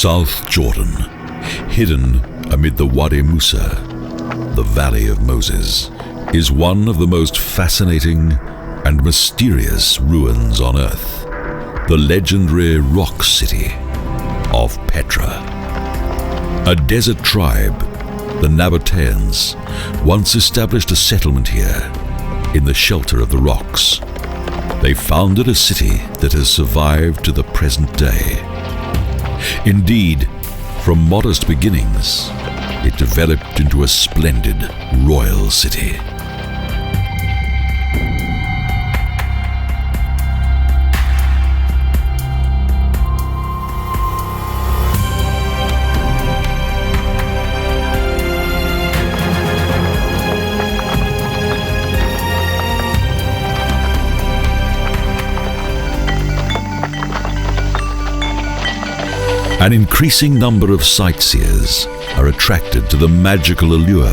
South Jordan, hidden amid the Wadi Musa, the Valley of Moses, is one of the most fascinating and mysterious ruins on Earth, the legendary rock city of Petra. A desert tribe, the Nabateans, once established a settlement here in the shelter of the rocks. They founded a city that has survived to the present day. Indeed, from modest beginnings, it developed into a splendid royal city. An increasing number of sightseers are attracted to the magical allure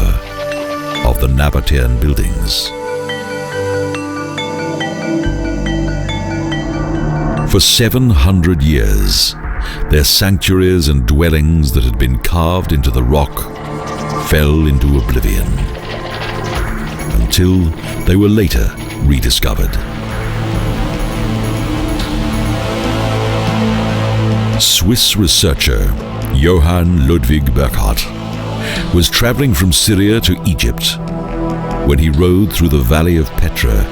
of the Nabataean buildings. For 700 years, their sanctuaries and dwellings that had been carved into the rock fell into oblivion, until they were later rediscovered. Swiss researcher Johann Ludwig Burckhardt was traveling from Syria to Egypt when he rode through the valley of Petra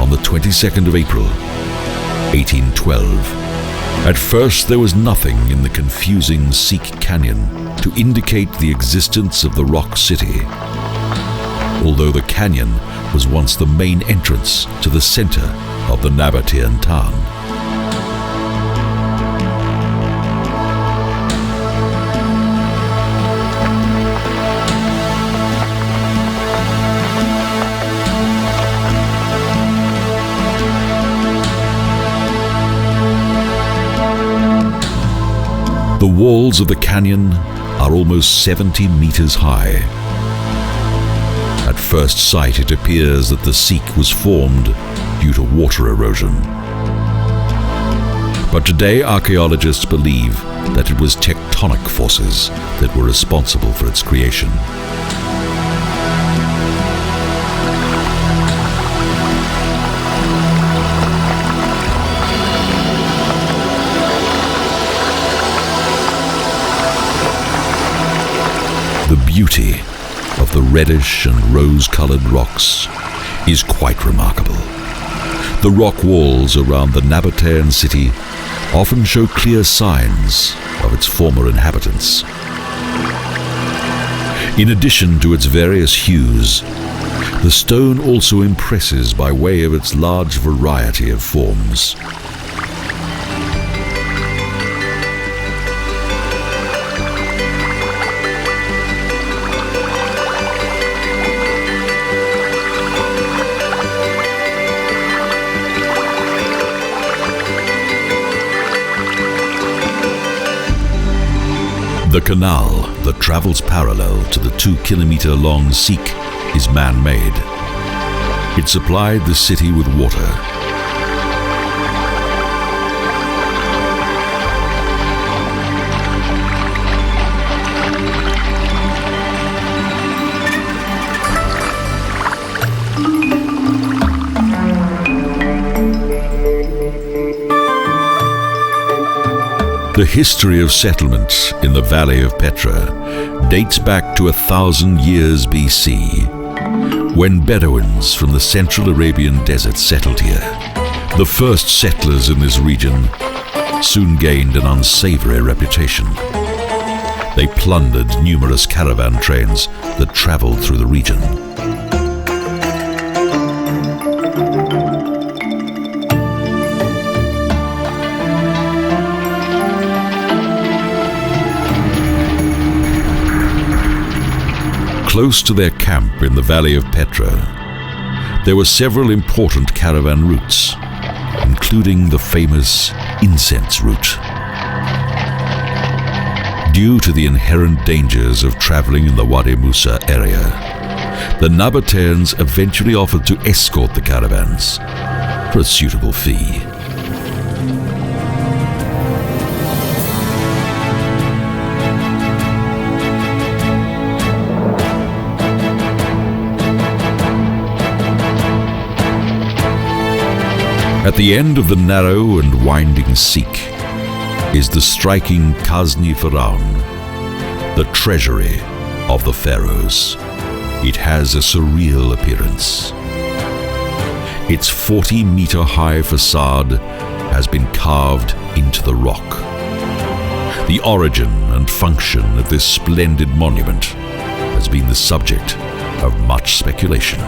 on the 22nd of April, 1812. At first there was nothing in the confusing Sikh canyon to indicate the existence of the rock city, although the canyon was once the main entrance to the center of the Nabatean town. The walls of the canyon are almost 70 meters high. At first sight, it appears that the Sikh was formed due to water erosion. But today, archaeologists believe that it was tectonic forces that were responsible for its creation. The beauty of the reddish and rose-colored rocks is quite remarkable. The rock walls around the Nabataean city often show clear signs of its former inhabitants. In addition to its various hues, the stone also impresses by way of its large variety of forms. The canal that travels parallel to the 2-kilometer-long Sikh is man-made. It supplied the city with water. The history of settlement in the Valley of Petra dates back to 1,000 years BC, when Bedouins from the Central Arabian desert settled here. The first settlers in this region soon gained an unsavory reputation. They plundered numerous caravan trains that traveled through the region. Close to their camp in the Valley of Petra, there were several important caravan routes, including the famous incense route. Due to the inherent dangers of traveling in the Wadi Musa area, the Nabateans eventually offered to escort the caravans for a suitable fee. At the end of the narrow and winding Seek is the striking Kazni Pharaon, the treasury of the pharaohs. It has a surreal appearance. Its 40-meter-high facade has been carved into the rock. The origin and function of this splendid monument has been the subject of much speculation.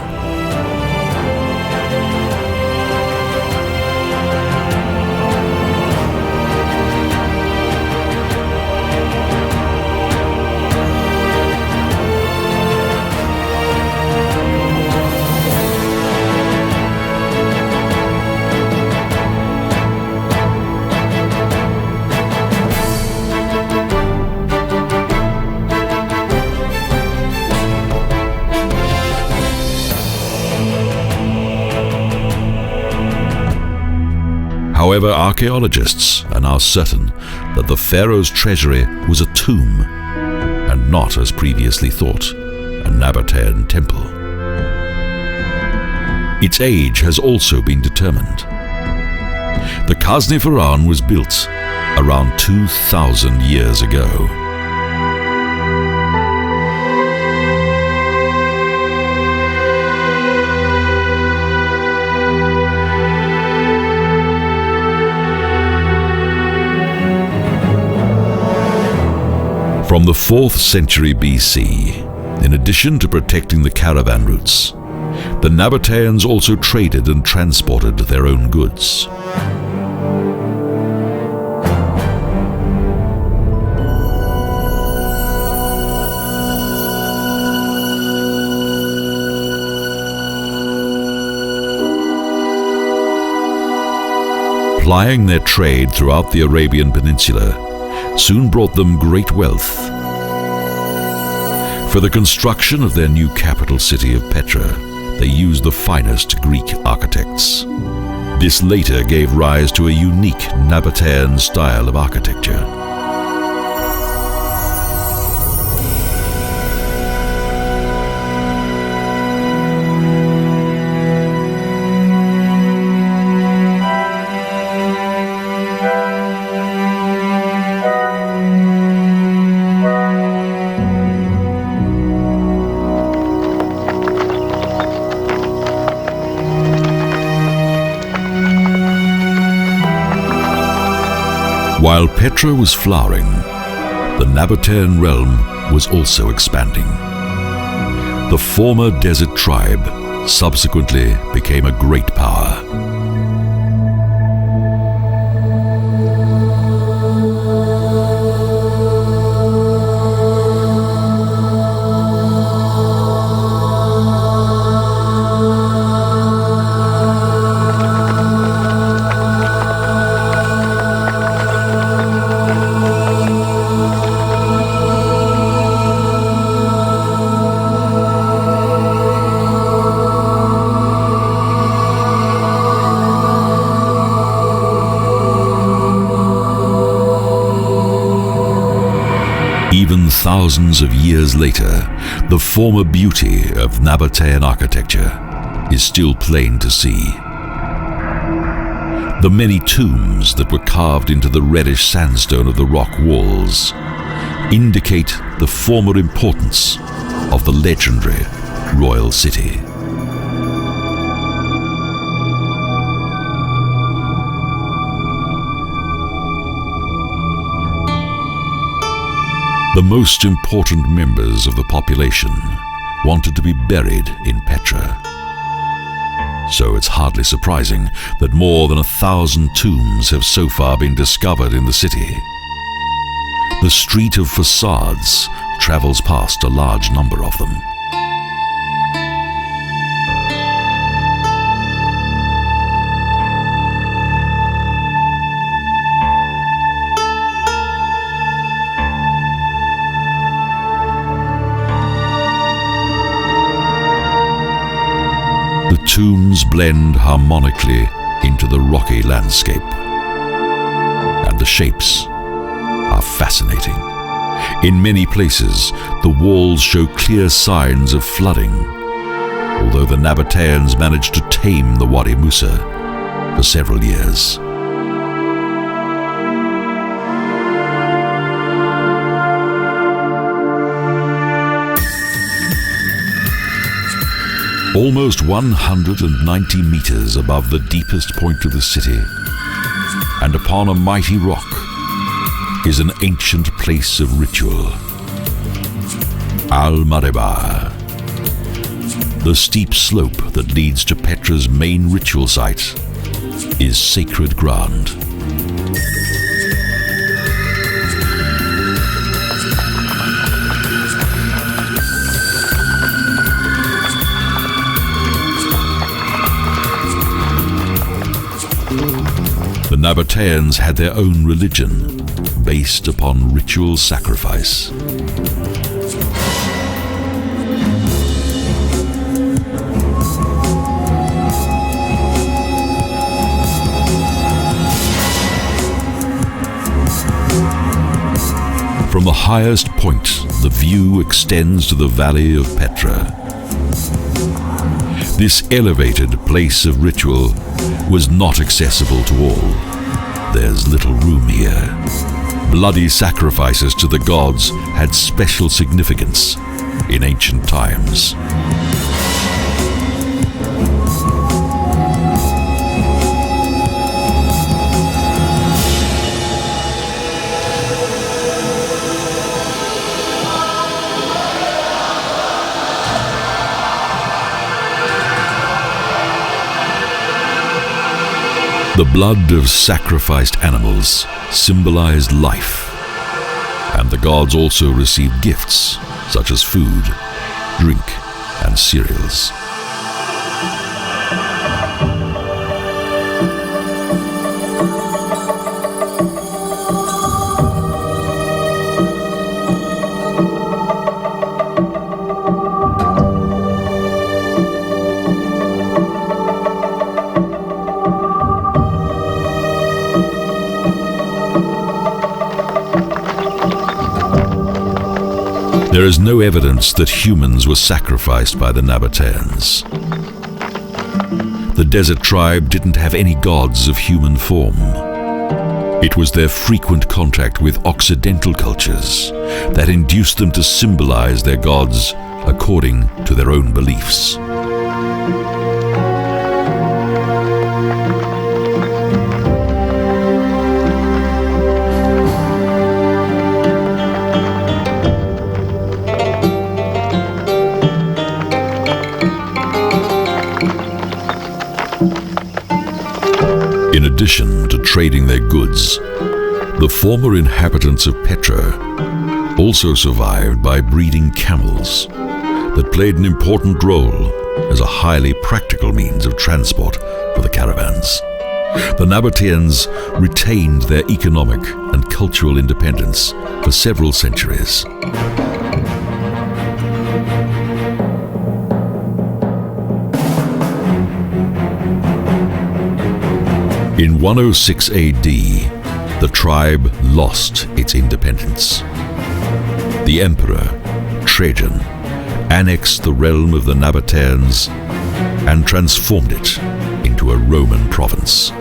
However, archaeologists are now certain that the pharaoh's treasury was a tomb and not, as previously thought, a Nabataean temple. Its age has also been determined. The Kazni Pharaon was built around 2,000 years ago. From the 4th century BC, in addition to protecting the caravan routes, the Nabataeans also traded and transported their own goods. Plying their trade throughout the Arabian Peninsula soon brought them great wealth. For the construction of their new capital city of Petra, they used the finest Greek architects. This later gave rise to a unique Nabataean style of architecture. While Petra was flowering, the Nabataean realm was also expanding. The former desert tribe subsequently became a great power. Even thousands of years later, the former beauty of Nabataean architecture is still plain to see. The many tombs that were carved into the reddish sandstone of the rock walls indicate the former importance of the legendary royal city. The most important members of the population wanted to be buried in Petra. So it's hardly surprising that more than 1,000 tombs have so far been discovered in the city. The street of facades travels past a large number of them. The tombs blend harmonically into the rocky landscape, and the shapes are fascinating. In many places, the walls show clear signs of flooding. Although the Nabateans managed to tame the Wadi Musa, for several years. Almost 190 meters above the deepest point of the city, and upon a mighty rock, is an ancient place of ritual. Al-Marebar, the steep slope that leads to Petra's main ritual site, is sacred ground. The Nabataeans had their own religion, based upon ritual sacrifice. From the highest point, the view extends to the valley of Petra. This elevated place of ritual was not accessible to all. There's little room here. Bloody sacrifices to the gods had special significance in ancient times. The blood of sacrificed animals symbolized life, and the gods also received gifts such as food, drink, and cereals. There is no evidence that humans were sacrificed by the Nabateans. The desert tribe didn't have any gods of human form. It was their frequent contact with Occidental cultures that induced them to symbolize their gods according to their own beliefs. In addition to trading their goods, the former inhabitants of Petra also survived by breeding camels that played an important role as a highly practical means of transport for the caravans. The Nabateans retained their economic and cultural independence for several centuries. In 106 AD, the tribe lost its independence. The emperor, Trajan, annexed the realm of the Nabateans and transformed it into a Roman province.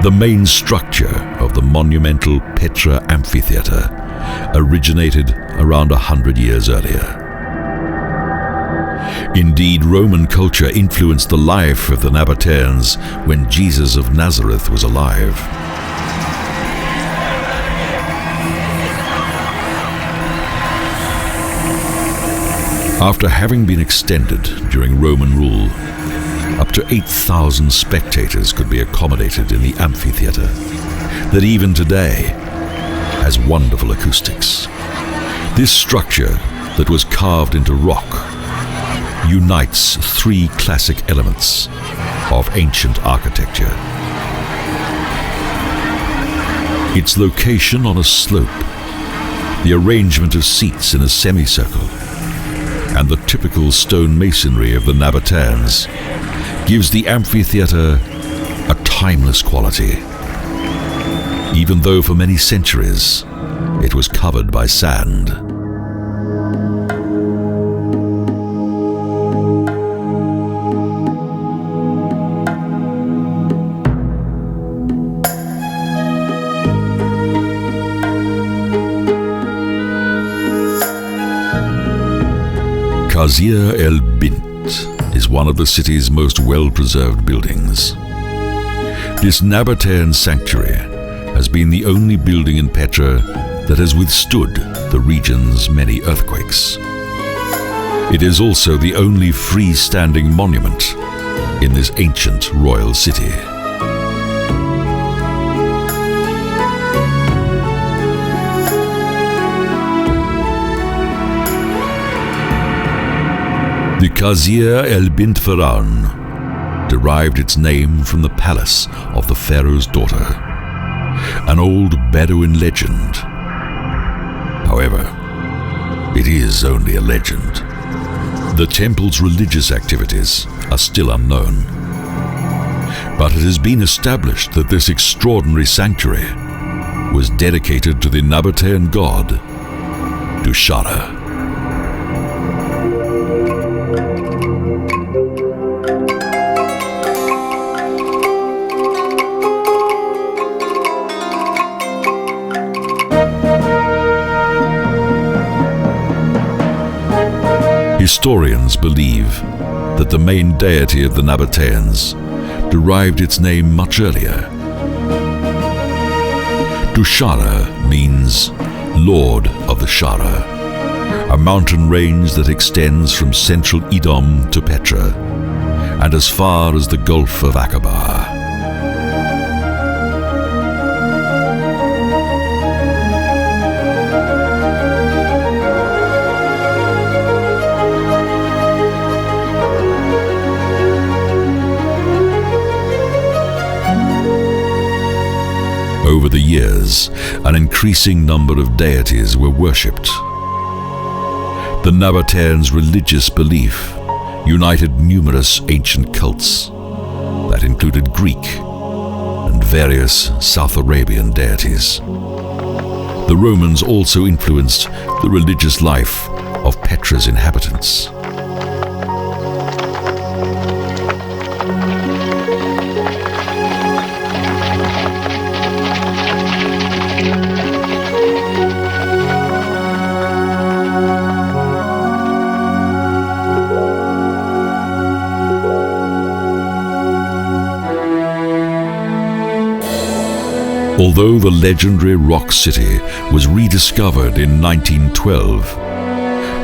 The main structure of the monumental Petra amphitheater originated around 100 years earlier. Indeed, Roman culture influenced the life of the Nabataeans when Jesus of Nazareth was alive. After having been extended during Roman rule, up to 8,000 spectators could be accommodated in the amphitheater that even today has wonderful acoustics. This structure that was carved into rock unites three classic elements of ancient architecture. Its location on a slope, the arrangement of seats in a semicircle, and the typical stone masonry of the Nabataeans gives the amphitheater a timeless quality, even though for many centuries it was covered by sand. Qasir el-Bint is one of the city's most well-preserved buildings. This Nabataean sanctuary has been the only building in Petra that has withstood the region's many earthquakes. It is also the only freestanding monument in this ancient royal city. The Qasir el-Bint Faraun derived its name from the palace of the pharaoh's daughter, an old Bedouin legend. However, it is only a legend. The temple's religious activities are still unknown, but it has been established that this extraordinary sanctuary was dedicated to the Nabatean god, Dushara. Historians believe that the main deity of the Nabateans derived its name much earlier. Dushara means Lord of the Shara, a mountain range that extends from central Edom to Petra and as far as the Gulf of Aqaba. Over the years, an increasing number of deities were worshipped. The Nabateans' religious belief united numerous ancient cults that included Greek and various South Arabian deities. The Romans also influenced the religious life of Petra's inhabitants. Although the legendary rock city was rediscovered in 1912,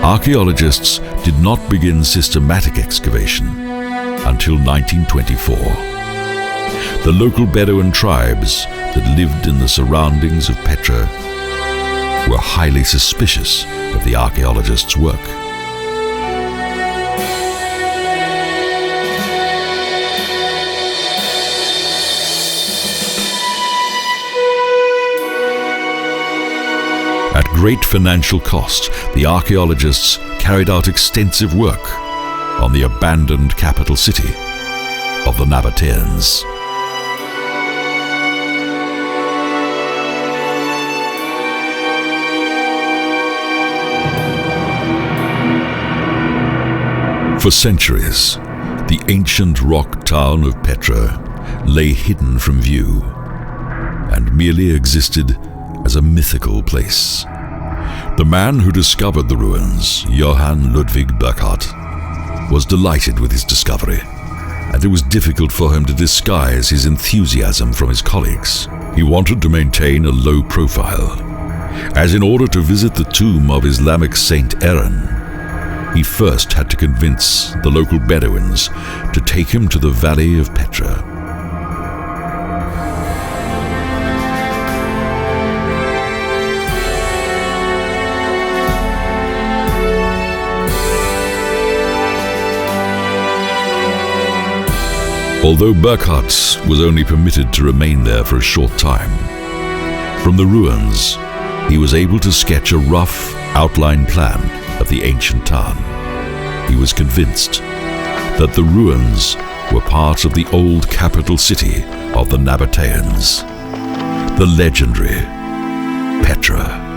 archaeologists did not begin systematic excavation until 1924. The local Bedouin tribes that lived in the surroundings of Petra were highly suspicious of the archaeologists' work. At great financial cost, the archaeologists carried out extensive work on the abandoned capital city of the Nabateans. For centuries, the ancient rock town of Petra lay hidden from view and merely existed as a mythical place. The man who discovered the ruins, Johann Ludwig Burckhardt, was delighted with his discovery, and it was difficult for him to disguise his enthusiasm from his colleagues. He wanted to maintain a low profile, as in order to visit the tomb of Islamic Saint Aaron, he first had to convince the local Bedouins to take him to the valley of Petra. Although Burckhardt was only permitted to remain there for a short time, from the ruins he was able to sketch a rough outline plan of the ancient town. He was convinced that the ruins were part of the old capital city of the Nabateans, the legendary Petra.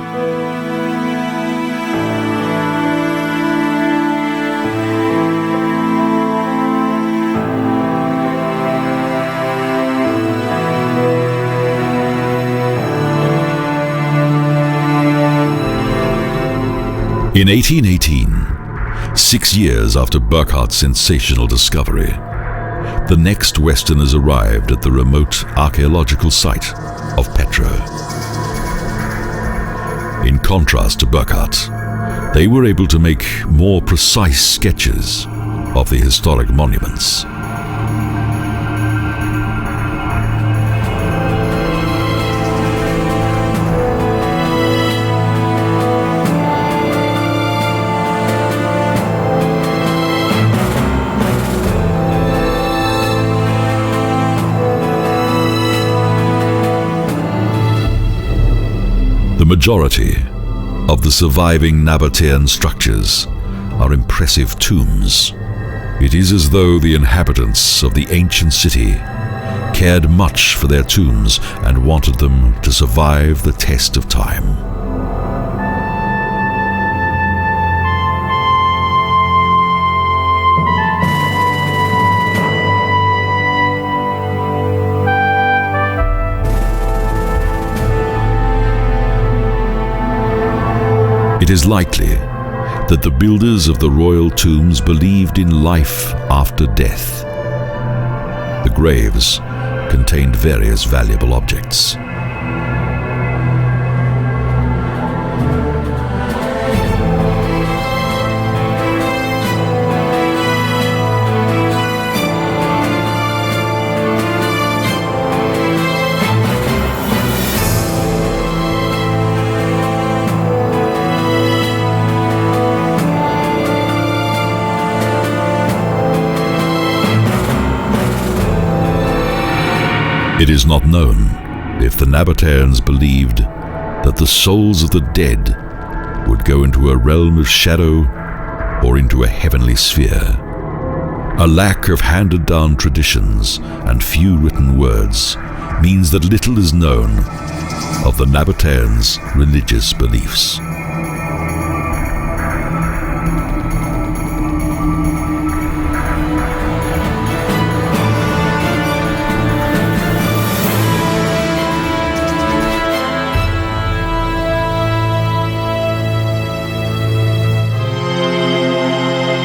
In 1818, 6 years after Burckhardt's sensational discovery, the next Westerners arrived at the remote archaeological site of Petra. In contrast to Burckhardt, they were able to make more precise sketches of the historic monuments. The majority of the surviving Nabatean structures are impressive tombs. It is as though the inhabitants of the ancient city cared much for their tombs and wanted them to survive the test of time. It is likely that the builders of the royal tombs believed in life after death. The graves contained various valuable objects. It is not known if the Nabataeans believed that the souls of the dead would go into a realm of shadow or into a heavenly sphere. A lack of handed-down traditions and few written words means that little is known of the Nabataeans' religious beliefs.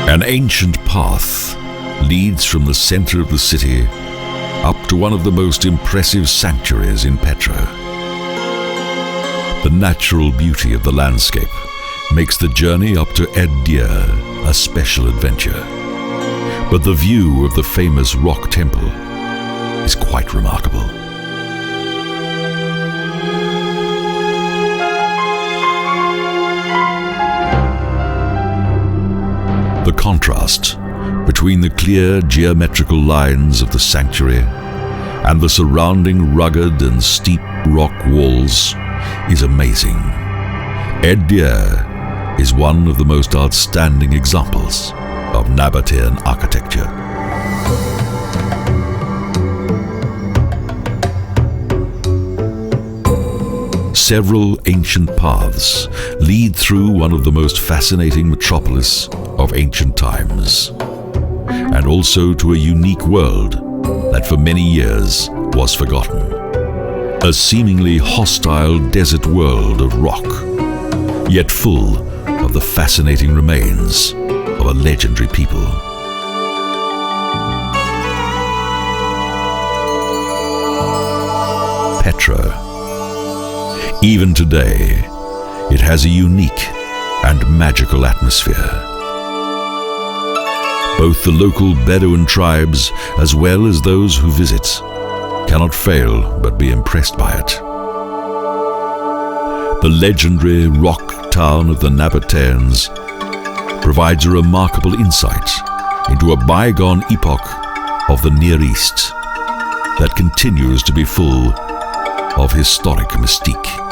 An ancient path leads from the center of the city up to one of the most impressive sanctuaries in Petra. The natural beauty of the landscape makes the journey up to day.For a special adventure. But the view of the famous rock temple is quite remarkable. The contrast between the clear geometrical lines of the sanctuary and the surrounding rugged and steep rock walls is amazing. day.For is one of the most outstanding examples of Nabatean architecture. Several ancient paths lead through one of the most fascinating metropolis of ancient times, and also to a unique world that for many years was forgotten. A seemingly hostile desert world of rock, yet full of the fascinating remains of a legendary people. Petra. Even today, it has a unique and magical atmosphere. Both the local Bedouin tribes, as well as those who visit, cannot fail but be impressed by it. The legendary rock town of the Nabateans provides a remarkable insight into a bygone epoch of the Near East that continues to be full of historic mystique.